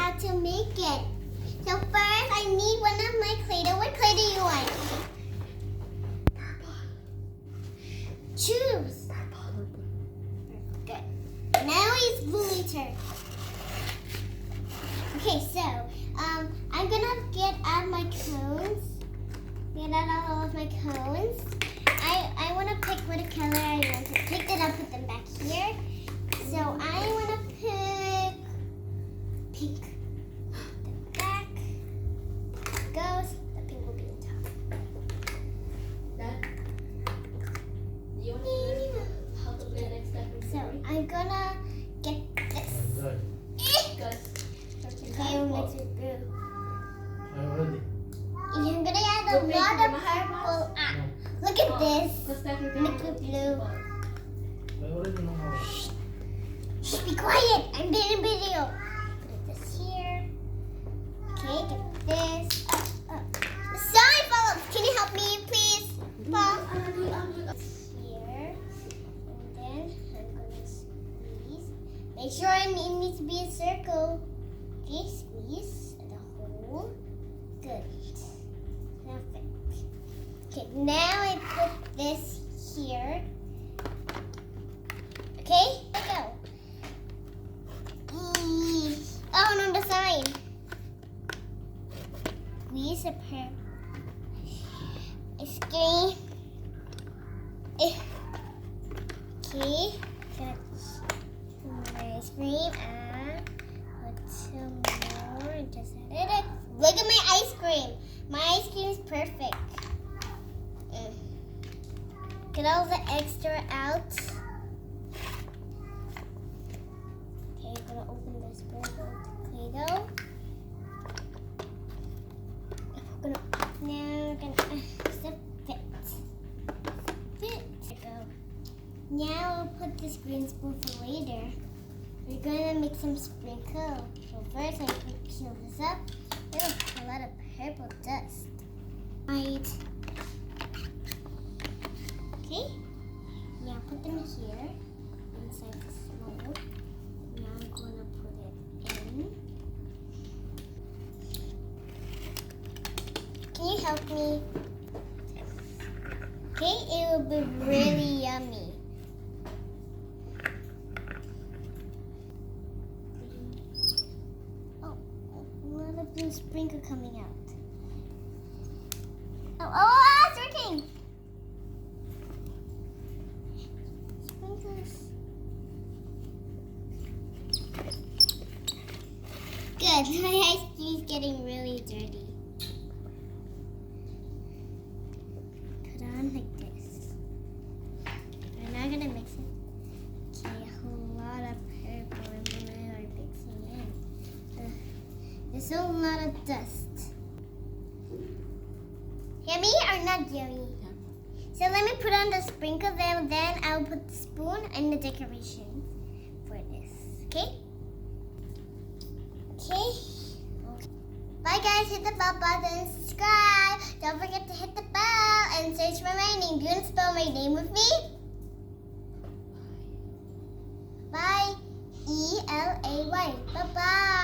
how to make it. So first, I need one of my Play-Doh. What clay do you want? Purple. Choose. Purple. Good. Now it's Bluey's turn. Okay, so I'm gonna get out my cones. Get out all of my cones. I want to pick what color I want to pick. Then I'll put them back here. So I want to pick pink. The back goes. The pink will be on top. Dad, do you want to learn how to play next step? So I'm gonna get this. Because Okay, we'll mix it through. Already. You're gonna add a lot of purple. Look at this. Liquid blue. I already know how. Shh, be quiet. I'm doing a video. Put this here. Okay, get this. Sorry, Paul. Can you help me, please? Paul. Here. And then I'm gonna squeeze. Make sure it needs to be a circle. Okay, squeeze the hole. Good. Perfect. Okay, now I put this here. Okay, there we go. Oh, no, the sign. Squeeze the ice cream. Okay, got some ice cream and put some more and just add it. Look at my ice cream. My ice cream is perfect. Get all the extra out. Okay, I'm gonna open this purple Play-Doh. Now we're gonna zip it. There we go. Now I'll put this green spoon for later. We're gonna make some sprinkle. So first I'm gonna peel this up. There's a lot of purple dust. Right. Okay. Now put them here inside the mold. Now I'm gonna put it in. Can you help me? Okay, it will be really yummy. Oh, a lot of blue sprinkle coming out. Oh, it's working! Sprinkles. Good, my ice cream is getting really dirty. Put on like this. We're not gonna mix it. Okay, a whole lot of purple and blue are mixing in. There's a lot of dust. Yummy or not yummy? So let me put on the sprinkle, then I'll put the spoon and the decoration for this. Okay? Okay. Bye guys, hit the bell button and subscribe. Don't forget to hit the bell and search for my name. Do you want to spell my name with me? Bye. E-L-A-Y. Bye-bye.